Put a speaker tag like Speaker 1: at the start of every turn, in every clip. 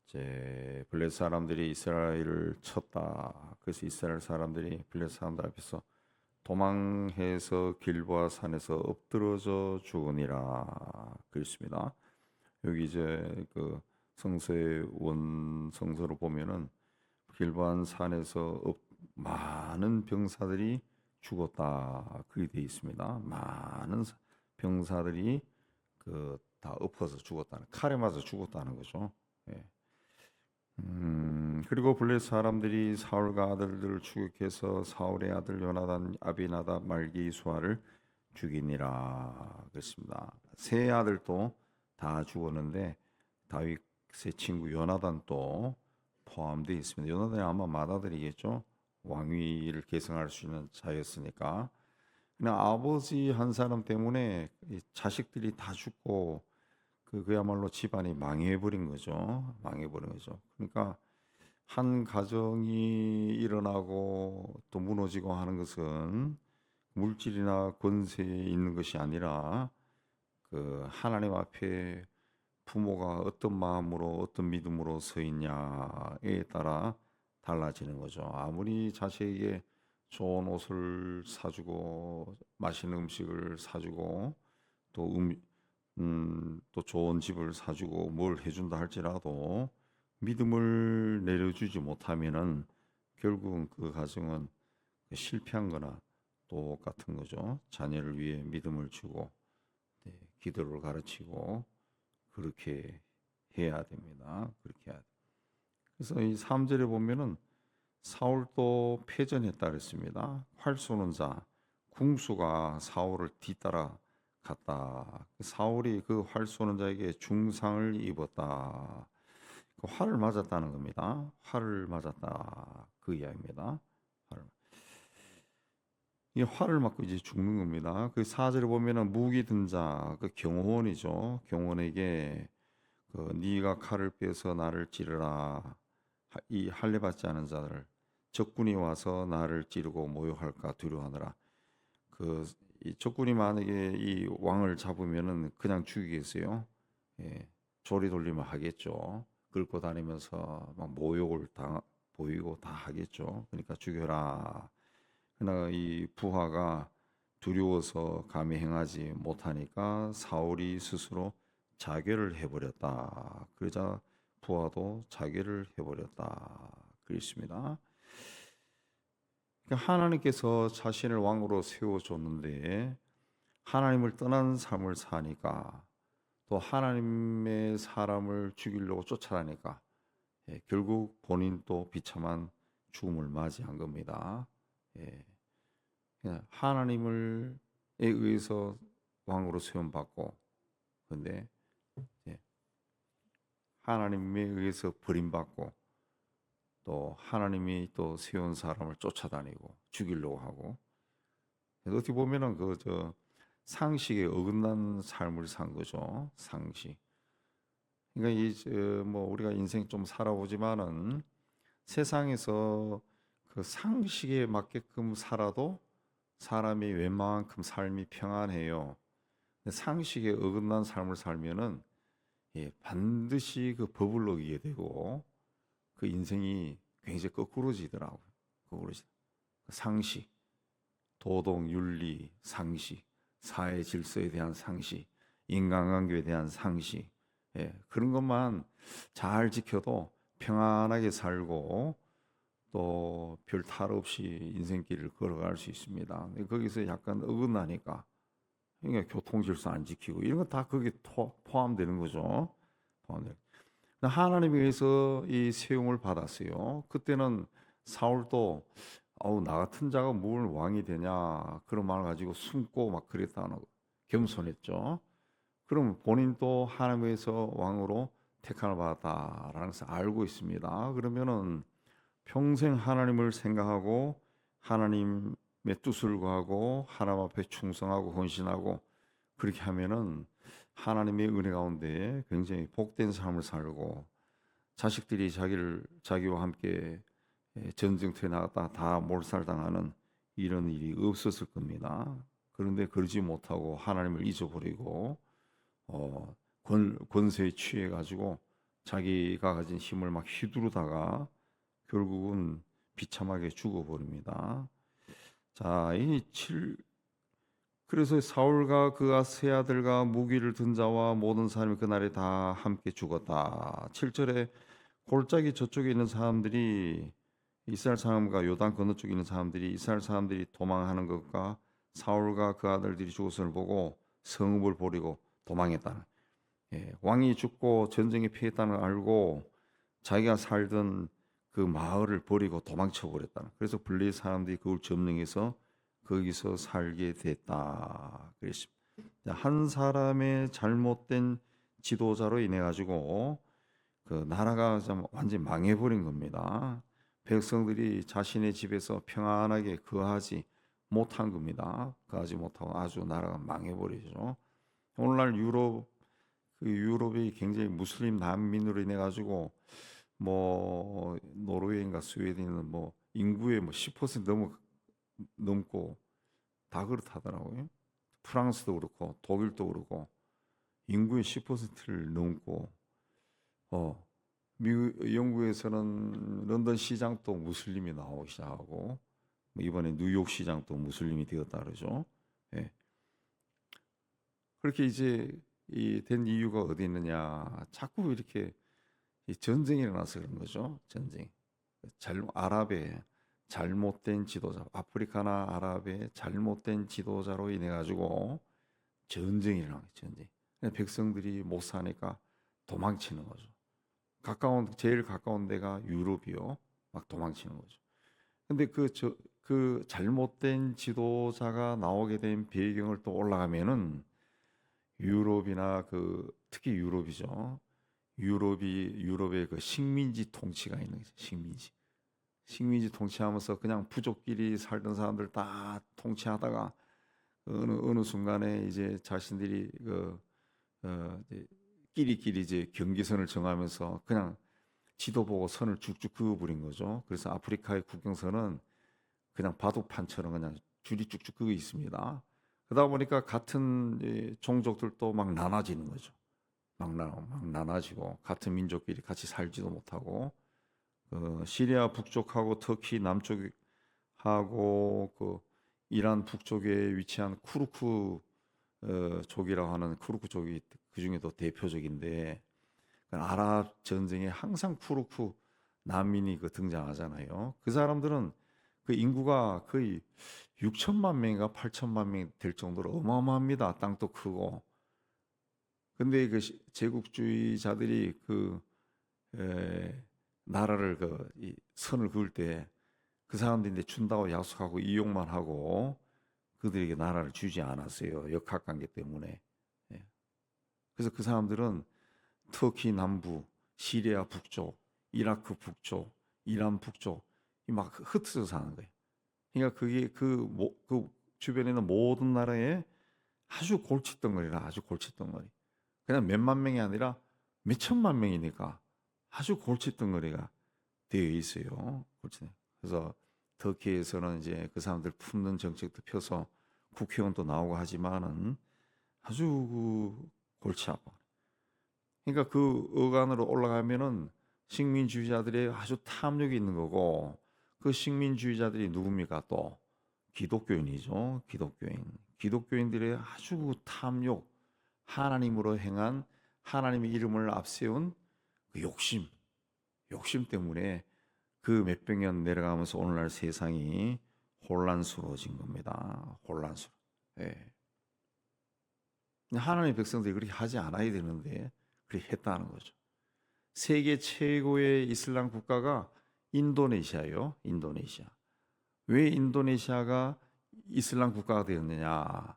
Speaker 1: 이제 블레셋 사람들이 이스라엘을 쳤다. 그래서 이스라엘 사람들이 블레셋 사람들 앞에서 도망해서 길보아 산에서 엎드러져 죽으니라 그랬습니다. 여기 이제 그 성서의 원성서로 보면은 길보아 산에서 많은 병사들이 죽었다 그게 되어 있습니다. 많은 병사들이 그 다 엎어서 죽었다는 칼에 맞아 죽었다는 거죠. 예. 그리고 블레셋 사람들이 사울과 아들들을 추격해서 사울의 아들 요나단, 아비나답, 말기수아를 죽이니라 그랬습니다. 세 아들도 다 죽었는데 다윗의 친구 요나단도 포함되어 있습니다. 요나단이 아마 맏아들이겠죠. 왕위를 계승할 수 있는 자였으니까. 그냥 아버지 한 사람 때문에 이 자식들이 다 죽고 그야말로 집안이 망해버린 거죠. 망해버린 거죠. 그러니까 한 가정이 일어나고 또 무너지고 하는 것은 물질이나 권세에 있는 것이 아니라 그 하나님 앞에 부모가 어떤 마음으로 어떤 믿음으로 서 있냐에 따라 달라지는 거죠. 아무리 자식에게 좋은 옷을 사주고 맛있는 음식을 사주고 또 또 좋은 집을 사주고 뭘 해준다 할지라도 믿음을 내려주지 못하면은 결국은 그 가정은 실패한 거나 똑같은 거죠. 자녀를 위해 믿음을 주고 기도를 가르치고 그렇게 해야 됩니다. 그렇게 해야 돼. 그래서 이 3절에 보면은 사울도 패전했다 그랬습니다. 활 쏘는 자 궁수가 사울을 뒤따라 갔다. 사울이 그 활 쏘는 자에게 중상을 입었다. 그 활을 맞았다는 겁니다. 활을 맞았다. 그 이야기입니다. 이 활을 맞고 이제 죽는 겁니다. 그 4절에 보면은 무기 든 자, 그 경호원이죠. 경호원에게 그 네가 칼을 빼서 나를 찌르라. 이 할례 받지 않은 자들 적군이 와서 나를 찌르고 모욕할까 두려워하느라. 이 적군이 만약에 이 왕을 잡으면은 그냥 죽이겠어요. 예, 조리 돌리면 하겠죠. 끌고 다니면서 막 모욕을 보이고 다 하겠죠. 그러니까 죽여라. 그러나 이 부하가 두려워서 감히 행하지 못하니까 사울이 스스로 자결을 해버렸다. 그러자 부하도 자결을 해버렸다. 그랬습니다. 그러니까 하나님께서 자신을 왕으로 세워줬는데 하나님을 떠난 삶을 사니까 또 하나님의 사람을 죽이려고 쫓아다니까 결국 본인도 비참한 죽음을 맞이한 겁니다. 예. 그냥 하나님을 의해서 왕으로 세움받고 근데 하나님에 의해서 버림받고 또 하나님이 또 세운 사람을 쫓아다니고 죽이려고 하고 어떻게 보면은 그 상식에 어긋난 삶을 산 거죠. 상식. 그러니까 뭐 우리가 인생 좀 살아보지만은 세상에서 그 상식에 맞게끔 살아도 사람이 웬만큼 삶이 평안해요. 상식에 어긋난 삶을 살면은 반드시 그 법을 어기게 되고 그 인생이 굉장히 거꾸로지더라고요. 거꾸로지. 상식, 도덕, 윤리, 상식, 사회 질서에 대한 상식, 인간관계에 대한 상식, 그런 것만 잘 지켜도 평안하게 살고 또 별 탈 없이 인생길을 걸어갈 수 있습니다. 거기서 약간 어긋나니까 그러니까 교통 질서 안 지키고 이런 거 다 거기에 포함되는 거죠. 하나님에 의해서 이 세움을 받았어요. 그때는 사울도 나 같은 자가 뭘 왕이 되냐 그런 말을 가지고 숨고 막 그랬다는 겸손했죠. 그럼 본인도 하나님에서 왕으로 택함을 받았다라는 것을 알고 있습니다. 그러면은 평생 하나님을 생각하고 하나님의 뜻을 구하고 하나님 앞에 충성하고 헌신하고 그렇게 하면은 하나님의 은혜 가운데 굉장히 복된 삶을 살고 자식들이 자기와 함께 전쟁터에 나갔다 다 몰살당하는 이런 일이 없었을 겁니다. 그런데 그러지 못하고 하나님을 잊어버리고 권세에 취해 가지고 자기가 가진 힘을 막 휘두르다가 결국은 비참하게 죽어버립니다. 자, 그래서 사울과 그가 세 아들과 무기를 든 자와 모든 사람이 그날에 다 함께 죽었다. 7절에 골짜기 저쪽에 있는 사람들이 이스라엘 사람과 요단 건너쪽에 있는 사람들이 이스라엘 사람들이 도망하는 것과 사울과 그 아들들이 죽었음을 보고 성읍을 버리고 도망했다. 왕이 죽고 전쟁에 패했다는 걸 알고 자기가 살던 그 마을을 버리고 도망쳐 버렸다. 그래서 블레 사람들이 그걸 점령해서 거기서 살게 됐다. 그랬습니다. 한 사람의 잘못된 지도자로 인해 가지고 그 나라가 완전히 망해버린 겁니다. 백성들이 자신의 집에서 평안하게 거하지 못한 겁니다. 거하지 못하고 아주 나라가 망해버리죠. 오늘날 유럽이 굉장히 무슬림 난민으로 인해 가지고 뭐 노르웨이인가 스웨덴은 뭐 인구의 뭐 10% 넘고 다 그렇다더라고요. 프랑스도 그렇고 독일도 그렇고 인구의 10%를 넘고 영국에서는 런던 시장도 무슬림이 나오기 시작하고 뭐 이번에 뉴욕 시장도 무슬림이 되었다 그러죠. 예. 그렇게 이제 된 이유가 어디 있느냐? 자꾸 이렇게 전쟁이 일어나서 그런 거죠. 전쟁. 아랍의 잘못된 지도자, 아프리카나 아랍의 잘못된 지도자로 인해 가지고 전쟁이 일어나요. 전쟁. 백성들이 못 사니까 도망치는 거죠. 제일 가까운 데가 유럽이요. 막 도망치는 거죠. 근데 그 잘못된 지도자가 나오게 된 배경을 또 올라가면은 유럽이나 특히 유럽이죠. 유럽의 그 식민지 통치가 있는 거죠. 식민지 통치하면서 그냥 부족끼리 살던 사람들 다 통치하다가 어느 순간에 이제 자신들이 이제 끼리끼리 이제 경계선을 정하면서 그냥 지도 보고 선을 쭉쭉 그어버린 거죠. 그래서 아프리카의 국경선은 그냥 바둑판처럼 그냥 줄이 쭉쭉 그어 있습니다. 그러다 보니까 같은 종족들도 막 나눠지는 거죠. 막 나눠지고 같은 민족끼리 같이 살지도 못하고 시리아 북쪽하고 터키 남쪽하고 이란 북쪽에 위치한 쿠르크 족이라고 하는 쿠르크 족이 그 중에도 대표적인데 아랍 전쟁에 항상 쿠르크 난민이 등장하잖아요. 그 사람들은 그 인구가 거의 6천만 명인가 8천만 명이 될 정도로 어마어마합니다. 땅도 크고. 근데 그 제국주의자들이 나라를 이 선을 그을 때 그 사람들이 준다고 약속하고 이용만 하고 그들에게 나라를 주지 않았어요. 역학관계 때문에. 예. 그래서 그 사람들은 터키 남부, 시리아 북쪽, 이라크 북쪽, 이란 북쪽 막 흩어져 사는 거예요. 그러니까 그게 그 주변에 있는 모든 나라에 아주 골칫덩어리라 아주 골칫덩어리. 그냥 몇만 명이 아니라 몇 천만 명이니까 아주 골칫덩어리가 되어 있어요. 그래서 터키에서는 이제 그 사람들 품는 정책도 펴서 국회의원도 나오고 하지만은 아주 골치 아파. 그러니까 그 어간으로 올라가면은 식민주의자들의 아주 탐욕이 있는 거고 그 식민주의자들이 누굽니까? 또 기독교인이죠. 기독교인들의 아주 탐욕, 하나님으로 행한 하나님의 이름을 앞세운 그 욕심 때문에 그 몇백 년 내려가면서 오늘날 세상이 혼란스러워진 겁니다. 혼란스러워. 예. 하나님의 백성들이 그렇게 하지 않아야 되는데 그렇게 했다는 거죠. 세계 최고의 이슬람 국가가 인도네시아예요. 인도네시아. 왜 인도네시아가 이슬람 국가가 되었느냐?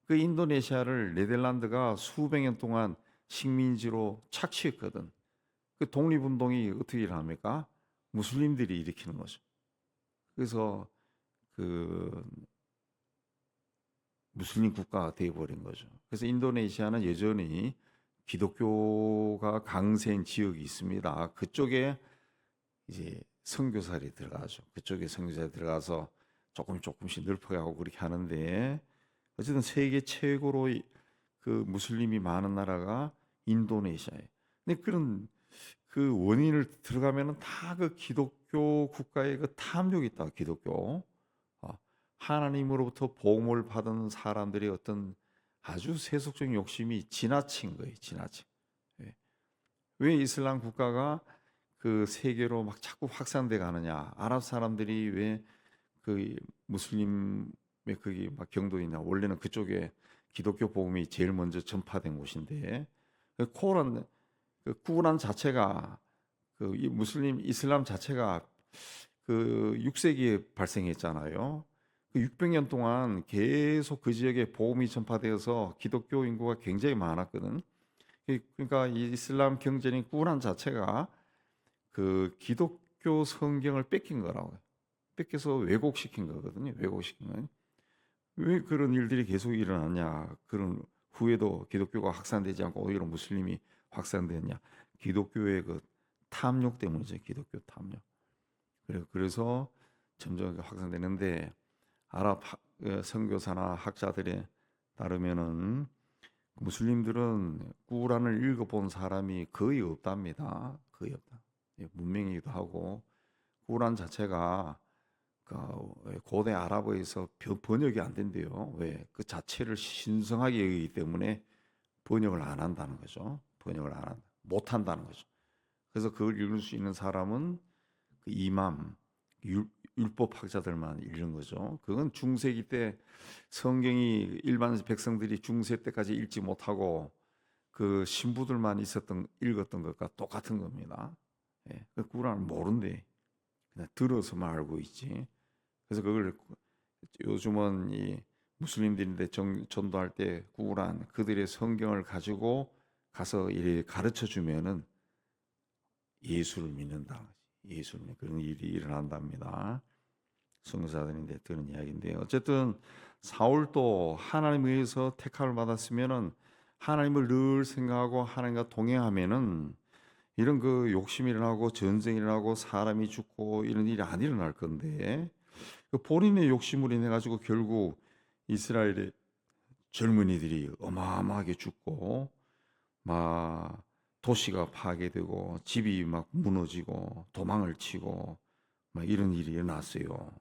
Speaker 1: 그 인도네시아를 네덜란드가 수백 년 동안 식민지로 착취했거든. 그 독립운동이 어떻게 일어납니까? 무슬림들이 일으키는 거죠. 그래서 그 무슬림 국가가 되어버린 거죠. 그래서 인도네시아는 여전히 기독교가 강세인 지역이 있습니다. 그쪽에 이제 선교사들이 들어가죠. 그쪽에 선교사들이 들어가서 조금씩 넓혀가고 그렇게 하는데 어쨌든 세계 최고로 그 무슬림이 많은 나라가 인도네시아예요. 근데 그런 그 원인을 들어가면은 다 그 기독교 국가의 그 탐욕이 있다. 기독교. 아, 하나님으로부터 복음을 받은 사람들의 어떤 아주 세속적인 욕심이 지나친 거예요. 지나친. 예. 왜 이슬람 국가가 그 세계로 막 자꾸 확산돼 가느냐? 아랍 사람들이 왜 그 무슬림의 그게 막 경도이냐? 원래는 그쪽에 기독교 복음이 제일 먼저 전파된 곳인데 그 코란 그 쿠란 자체가 그 무슬림 이슬람 자체가 그 6세기에 발생했잖아요. 그 600년 동안 계속 그 지역에 복음이 전파되어서 기독교 인구가 굉장히 많았거든. 그러니까 이 이슬람 경전인 꾸란 자체가 그 기독교 성경을 뺏긴 거라고. 뺏겨서 왜곡시킨 거거든요. 왜곡시킨 거. 왜 그런 일들이 계속 일어났냐? 그런 후에도 기독교가 확산되지 않고 오히려 무슬림이 확산되었냐? 기독교의 그 탐욕 때문이죠. 기독교 탐욕. 그래서 점점 확산되는데 아랍 선교사나 학자들에 따르면은 무슬림들은 꾸란을 읽어본 사람이 거의 없답니다. 거의 없다. 문명이기도 하고 꾸란 자체가 고대 아랍어에서 번역이 안 된대요. 왜? 그 자체를 신성하게 여기기 때문에 번역을 안 한다는 거죠. 번역을 안 한다. 못 한다는 거죠. 그래서 그걸 읽을 수 있는 사람은 그 이맘, 율법학자들만 읽는 거죠. 그건 중세기 때 성경이 일반 백성들이 중세 때까지 읽지 못하고 그 신부들만 읽었던 것과 똑같은 겁니다. 예, 그 꾸란을 모른대. 그냥 들어서만 알고 있지. 그래서 그걸 요즘은 이 무슬림들인데 전도할 때 꾸란 그들의 성경을 가지고 가서 이렇게 가르쳐 주면은 예수를 믿는다. 예수를 믿는 그런 일이 일어난답니다. 선교사들인데 들은 이야기인데 어쨌든 사울도 하나님에 의해서 택함을 받았으면은 하나님을 늘 생각하고 하나님과 동행하면은 이런 그 욕심이 일어나고 전쟁이 일어나고 사람이 죽고 이런 일이 안 일어날 건데 그 본인의 욕심으로 인해 가지고 결국 이스라엘의 젊은이들이 어마어마하게 죽고 막 도시가 파괴되고 집이 막 무너지고 도망을 치고 막 이런 일이 일어났어요.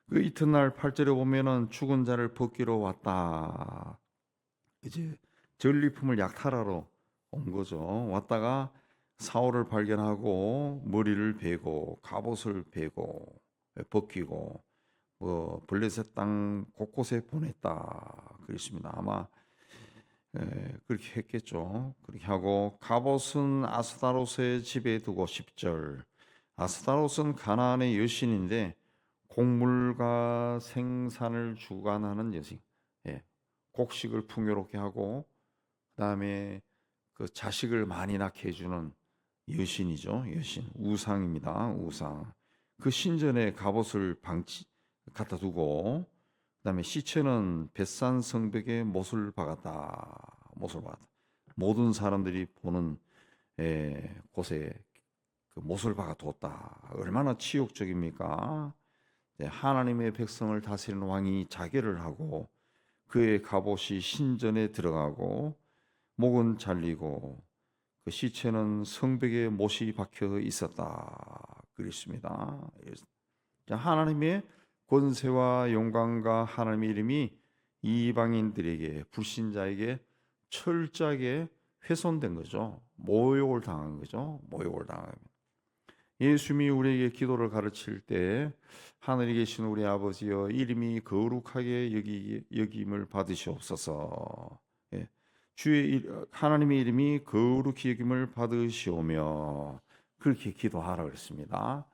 Speaker 1: 그 이튿날 8절에 보면은 죽은 자를 벗기러 왔다. 이제 전리품을 약탈하러 온 거죠. 왔다가 사울을 발견하고 머리를 베고 갑옷을 베고 벗기고 뭐 블레셋 땅 곳곳에 보냈다. 그랬습니다. 아마 그렇게 했겠죠. 그렇게 하고 갑옷은 아스타로스의 집에 두고 10절. 아스타로스는 가나안의 여신인데 곡물과 생산을 주관하는 여신. 예. 곡식을 풍요롭게 하고 그다음에 그 자식을 많이 낳게 해주는 여신이죠. 여신 우상입니다. 우상. 그 신전에 갑옷을 갖다 두고 그다음에 시체는 벳산 성벽에 못을 박았다. 못을 박았다. 모든 사람들이 보는 곳에 그 못을 박아 뒀다. 얼마나 치욕적입니까? 하나님의 백성을 다스리는 왕이 자결을 하고 그의 갑옷이 신전에 들어가고 목은 잘리고 그 시체는 성벽에 못이 박혀 있었다. 그랬습니다. 하나님의 권세와 영광과 하나님의 이름이 이방인들에게 불신자에게 철저하게 훼손된 거죠. 모욕을 당한 거죠. 모욕을 당한 거죠. 예수님이 우리에게 기도를 가르칠 때 하늘에 계신 우리 아버지여 이름이 거룩하게 여김을 받으시옵소서. 예. 하나님의 이름이 거룩히 여김을 받으시오며 그렇게 기도하라 그랬습니다.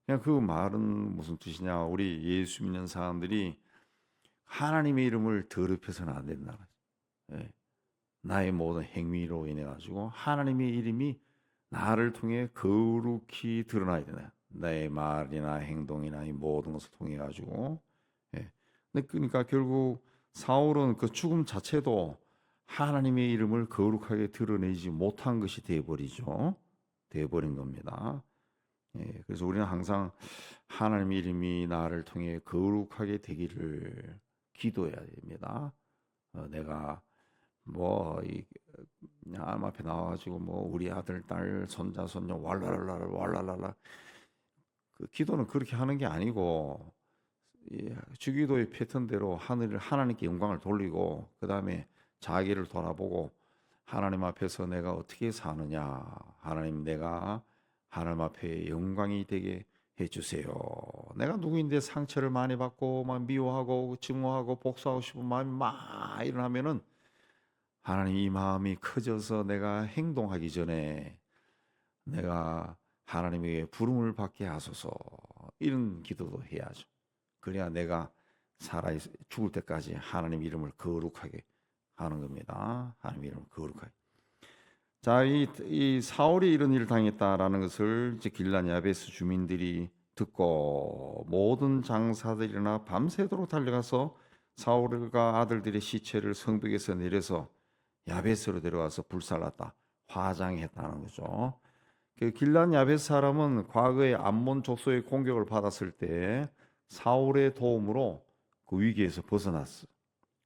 Speaker 1: 그냥 그 말은 무슨 뜻이냐? 우리 예수 믿는 사람들이 하나님의 이름을 더럽혀서는 안 된다. 예. 나의 모든 행위로 인해 가지고 하나님의 이름이 나를 통해 거룩히 드러나야 되나? 나의 말이나 행동이나 이 모든 것을 통해 가지고. 예. 그러니까 결국 사울은 그 죽음 자체도 하나님의 이름을 거룩하게 드러내지 못한 것이 되어버리죠. 되어버린 겁니다. 예. 그래서 우리는 항상 하나님의 이름이 나를 통해 거룩하게 되기를 기도해야 됩니다. 내가 뭐 앞에 나와가지고 뭐 우리 아들, 딸, 손자, 손녀 왈랄랄라 그 기도는 그렇게 하는 게 아니고 주기도의 패턴대로 하나님께 영광을 돌리고 그 다음에 자기를 돌아보고 하나님 앞에서 내가 어떻게 사느냐, 하나님 내가 하나님 앞에 영광이 되게 해주세요. 내가 누구인데 상처를 많이 받고 막 미워하고 증오하고 복수하고 싶은 마음이 막 일어나면은 하나님 이 마음이 커져서 내가 행동하기 전에 내가 하나님에게 부름을 받게 하소서, 이런 기도도 해야죠. 그래야 내가 죽을 때까지 하나님 이름을 거룩하게 하는 겁니다. 하나님 이름을 거룩하게. 자, 이 사울이 이런 일을 당했다라는 것을 이제 길란 야베스 주민들이 듣고 모든 장사들이나 밤새도록 달려가서 사울과 아들들의 시체를 성벽에서 내려서 야베스로 데려와서 불살랐다, 화장했다는 거죠. 그 길란 야베스 사람은 과거에 암몬 족속의 공격을 받았을 때 사울의 도움으로 그 위기에서 벗어났어.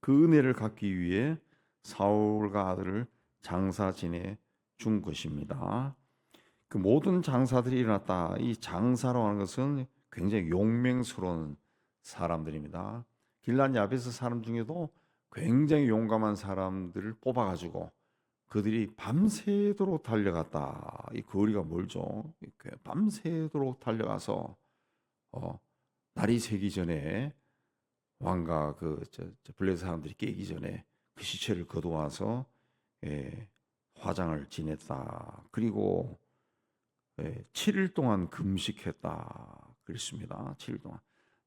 Speaker 1: 그 은혜를 갖기 위해 사울과 아들을 장사 지내 준 것입니다. 그 모든 장사들이 일어났다. 이 장사로 하는 것은 굉장히 용맹스러운 사람들입니다. 길란 야베스 사람 중에도 굉장히 용감한 사람들을 뽑아가지고 그들이 밤새도록 달려갔다. 이 거리가 멀죠. 밤새도록 달려가서 날이 새기 전에 왕과 블레셋 사람들이 깨기 전에 그 시체를 거두어와서 화장을 지냈다. 그리고 7일 동안 금식했다. 그랬습니다. 7일 동안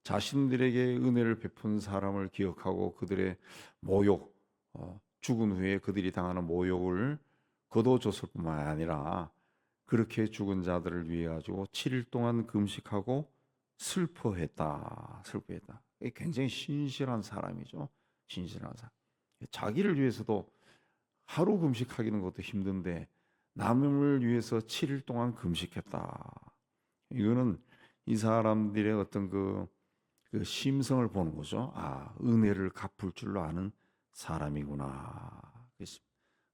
Speaker 1: 자신들에게 은혜를 베푼 사람을 기억하고 그들의 모욕, 죽은 후에 그들이 당하는 모욕을 거둬줬을 뿐만 아니라 그렇게 죽은 자들을 위해 가지고 7일 동안 금식하고 슬퍼했다. 굉장히 신실한 사람이죠. 신실한 사람. 자기를 위해서도 하루 금식하기는 것도 힘든데 남을 위해서 7일 동안 금식했다. 이거는 이 사람들의 어떤 그 심성을 보는 거죠. 아, 은혜를 갚을 줄로 아는 사람이구나.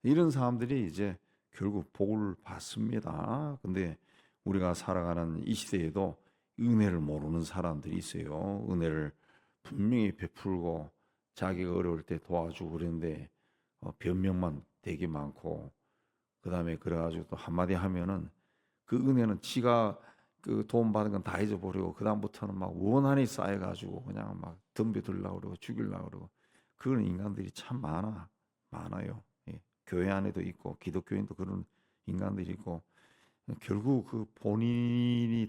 Speaker 1: 이런 사람들이 이제 결국 복을 받습니다. 근데 우리가 살아가는 이 시대에도 은혜를 모르는 사람들이 있어요. 은혜를 분명히 베풀고 자기가 어려울 때 도와주고 그랬는데 변명만 되게 많고, 그 다음에 그래가지고 또 한마디 하면은 그 은혜는 지가 그 도움 받은 건 다 잊어버리고 그 다음부터는 막 원한이 쌓여가지고 그냥 막 덤벼들려고 그러고 죽이려고 그러고, 그런 인간들이 참 많아요. 예. 교회 안에도 있고 기독교인도 그런 인간들이 있고, 결국 본인이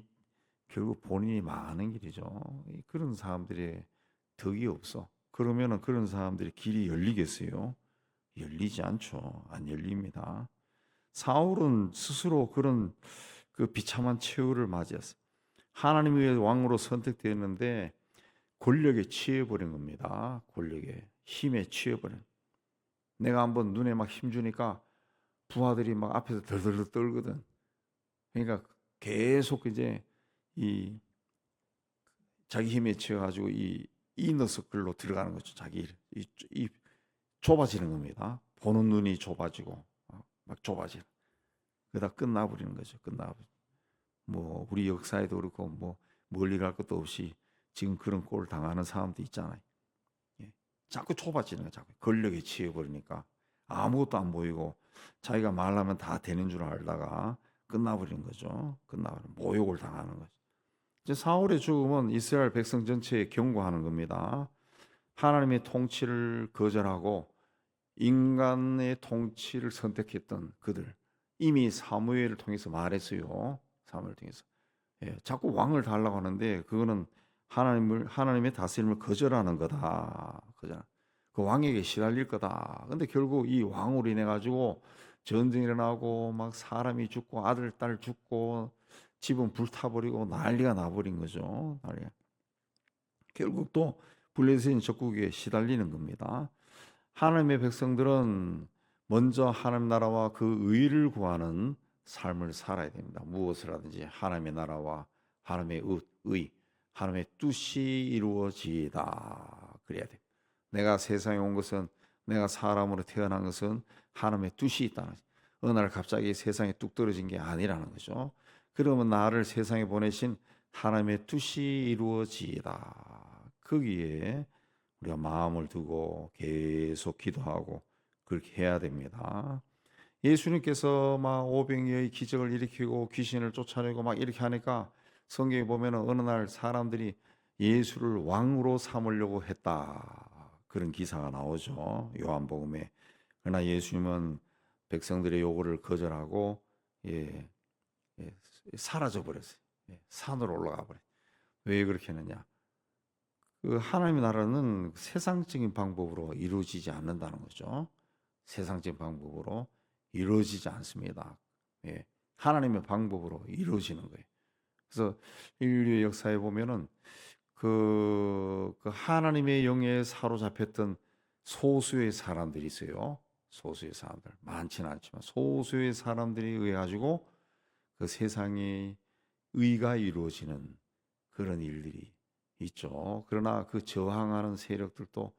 Speaker 1: 망하는 길이죠. 그런 사람들의 덕이 없어. 그러면은 그런 사람들의 길이 열리겠어요? 열리지 않죠. 안 열립니다. 사울은 스스로 그런 그 비참한 최후를 맞이했어요. 하나님의 왕으로 선택되었는데 권력에 취해버린 겁니다. 권력에, 힘에 취해버린. 내가 한번 눈에 막 힘주니까 부하들이 막 앞에서 덜덜덜 떨거든. 그러니까 계속 이제 이 자기 힘에 취해가지고 이 이너서클로 들어가는 거죠. 자기 이 좁아지는 겁니다. 보는 눈이 좁아지고 막 좁아지는. 그러다 끝나버리는 거죠. 뭐 우리 역사에도 그렇고 뭐 멀리 갈 것도 없이 지금 그런 꼴을 당하는 사람도 있잖아요. 예. 자꾸 좁아지는 거예요. 자꾸 권력에 취해버리니까 아무것도 안 보이고 자기가 말하면 다 되는 줄 알다가 끝나버리는 거죠. 끝나버리는 모욕을 당하는 거죠. 이제 사울의 죽음은 이스라엘 백성 전체에 경고하는 겁니다. 하나님의 통치를 거절하고 인간의 통치를 선택했던 그들, 이미 사무엘을 통해서 말했어요. 사무엘을 통해서. 예, 자꾸 왕을 달라고 하는데 그거는 하나님의 다스림을 거절하는 거다. 그 왕에게 시달릴 거다. 근데 결국 이 왕으로 인해 가지고 전쟁이 일어나고 막 사람이 죽고 아들, 딸 죽고 집은 불타버리고 난리가 나버린 거죠. 난리가. 결국 또 블레셋인 적국에 시달리는 겁니다. 하나님의 백성들은 먼저 하나님 나라와 그 의를 구하는 삶을 살아야 됩니다. 무엇을 하든지 하나님의 나라와 하나님의 의, 하나님의 뜻이 이루어지이다. 그래야 돼. 내가 세상에 온 것은, 내가 사람으로 태어난 것은 하나님의 뜻이 있다는 거죠. 어느 날 갑자기 세상에 뚝 떨어진 게 아니라는 거죠. 그러면 나를 세상에 보내신 하나님의 뜻이 이루어지이다. 거기에 우리가 마음을 두고 계속 기도하고 그렇게 해야 됩니다. 예수님께서 막 오병이어의 기적을 일으키고 귀신을 쫓아내고 막 이렇게 하니까 성경에 보면 어느 날 사람들이 예수를 왕으로 삼으려고 했다. 그런 기사가 나오죠. 요한복음에. 그러나 예수님은 백성들의 요구를 거절하고 예, 예, 사라져 버렸어요. 예, 산으로 올라가 버려요. 왜 그렇게 했느냐? 그 하나님의 나라는 세상적인 방법으로 이루어지지 않는다는 거죠. 세상적인 방법으로 이루어지지 않습니다. 예, 하나님의 방법으로 이루어지는 거예요. 그래서 인류의 역사에 보면은 그 하나님의 영에 사로잡혔던 소수의 사람들이 있어요. 소수의 사람들 많지는 않지만 소수의 사람들이 의해 가지고 그 세상에 의가 이루어지는 그런 일들이 있죠. 그러나 그 저항하는 세력들도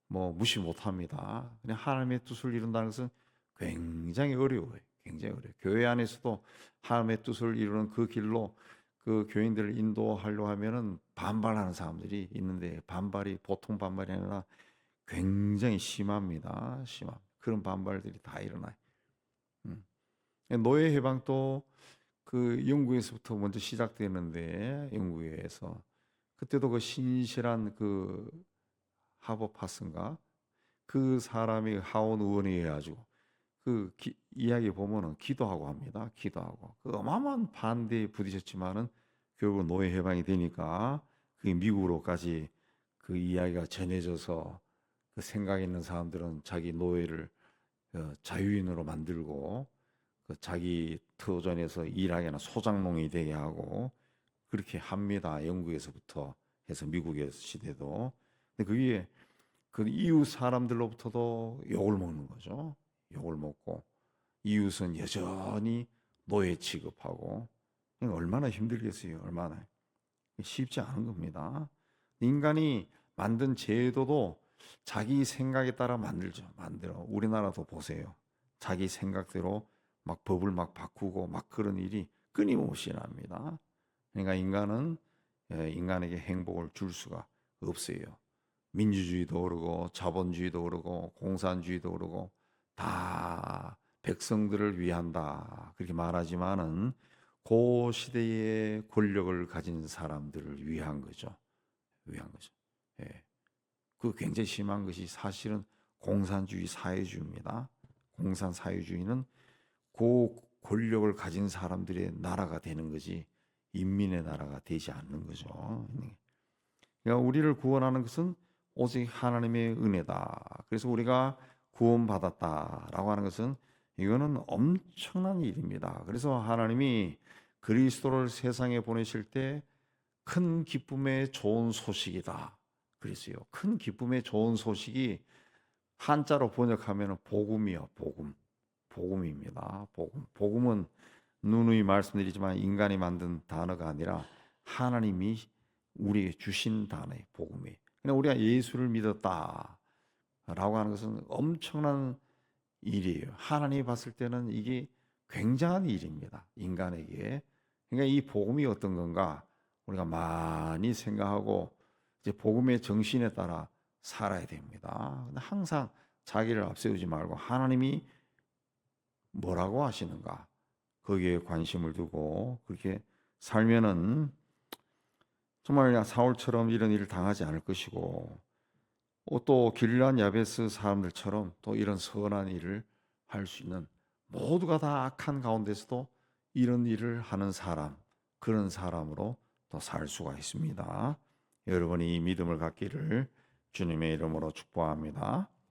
Speaker 1: 뭐 무시 못합니다. 그냥 하나님의 뜻을 이룬다는 것은 굉장히 어려워요. 굉장히 어려워요. 교회 안에서도 하나님의 뜻을 이루는 그 길로 그 교인들을 인도하려 하면은 반발하는 사람들이 있는데 반발이 보통 반발이 아니라 굉장히 심합니다. 그런 반발들이 다 일어나요. 음. 노예 해방도 그 영국에서부터 먼저 시작되는데 영국에서 그때도 그 신실한 그 하버파스인가 그 사람이 하원 의원이 해가지고 그 이야기 보면은 기도하고 합니다. 기도하고 그 어마어마한 반대에 부딪혔지만은 결국 노예 해방이 되니까 그게 미국으로까지 그 이야기가 전해져서 그 생각 있는 사람들은 자기 노예를 자유인으로 만들고 그 자기 터전에서 일하게나 소장농이 되게 하고 그렇게 합니다. 영국에서부터 해서 미국의 시대도. 근데 그게 그 이웃 사람들로부터도 욕을 먹는 거죠. 욕을 먹고 이웃은 여전히 노예 취급하고 얼마나 힘들겠어요. 얼마나 쉽지 않은 겁니다. 인간이 만든 제도도 자기 생각에 따라 만들죠. 만들어. 우리나라도 보세요. 자기 생각대로 막 법을 막 바꾸고 막 그런 일이 끊임없이 납니다. 그러니까 인간은 인간에게 행복을 줄 수가 없어요. 민주주의도 그러고 자본주의도 그러고 공산주의도 그러고 다 백성들을 위한다 그렇게 말하지만은 그 시대의 권력을 가진 사람들을 위한 거죠. 위한 거죠. 예. 그 굉장히 심한 것이 사실은 공산주의 사회주의입니다. 공산 사회주의는 그 권력을 가진 사람들의 나라가 되는 거지 인민의 나라가 되지 않는 거죠. 그러니까 우리를 구원하는 것은 오직 하나님의 은혜다. 그래서 우리가 구원받았다라고 하는 것은 이거는 엄청난 일입니다. 그래서 하나님이 그리스도를 세상에 보내실 때 큰 기쁨의 좋은 소식이다. 그랬어요. 큰 기쁨의 좋은 소식이 한자로 번역하면 복음이요. 복음. 복음입니다. 복음. 복음은 누누이 말씀드리지만 인간이 만든 단어가 아니라 하나님이 우리에게 주신 단어의 복음이. 그냥 우리가 예수를 믿었다라고 하는 것은 엄청난 일이에요. 하나님이 봤을 때는 이게 굉장한 일입니다. 인간에게. 그러니까 이 복음이 어떤 건가 우리가 많이 생각하고 이제 복음의 정신에 따라 살아야 됩니다. 근데 항상 자기를 앞세우지 말고 하나님이 뭐라고 하시는가 거기에 관심을 두고 그렇게 살면은 정말 사울처럼 이런 일을 당하지 않을 것이고 또 길르앗 야베스 사람들처럼 또 이런 선한 일을 할 수 있는 모두가 다 악한 가운데서도 이런 일을 하는 사람 그런 사람으로 또 살 수가 있습니다. 여러분이 이 믿음을 갖기를 주님의 이름으로 축복합니다.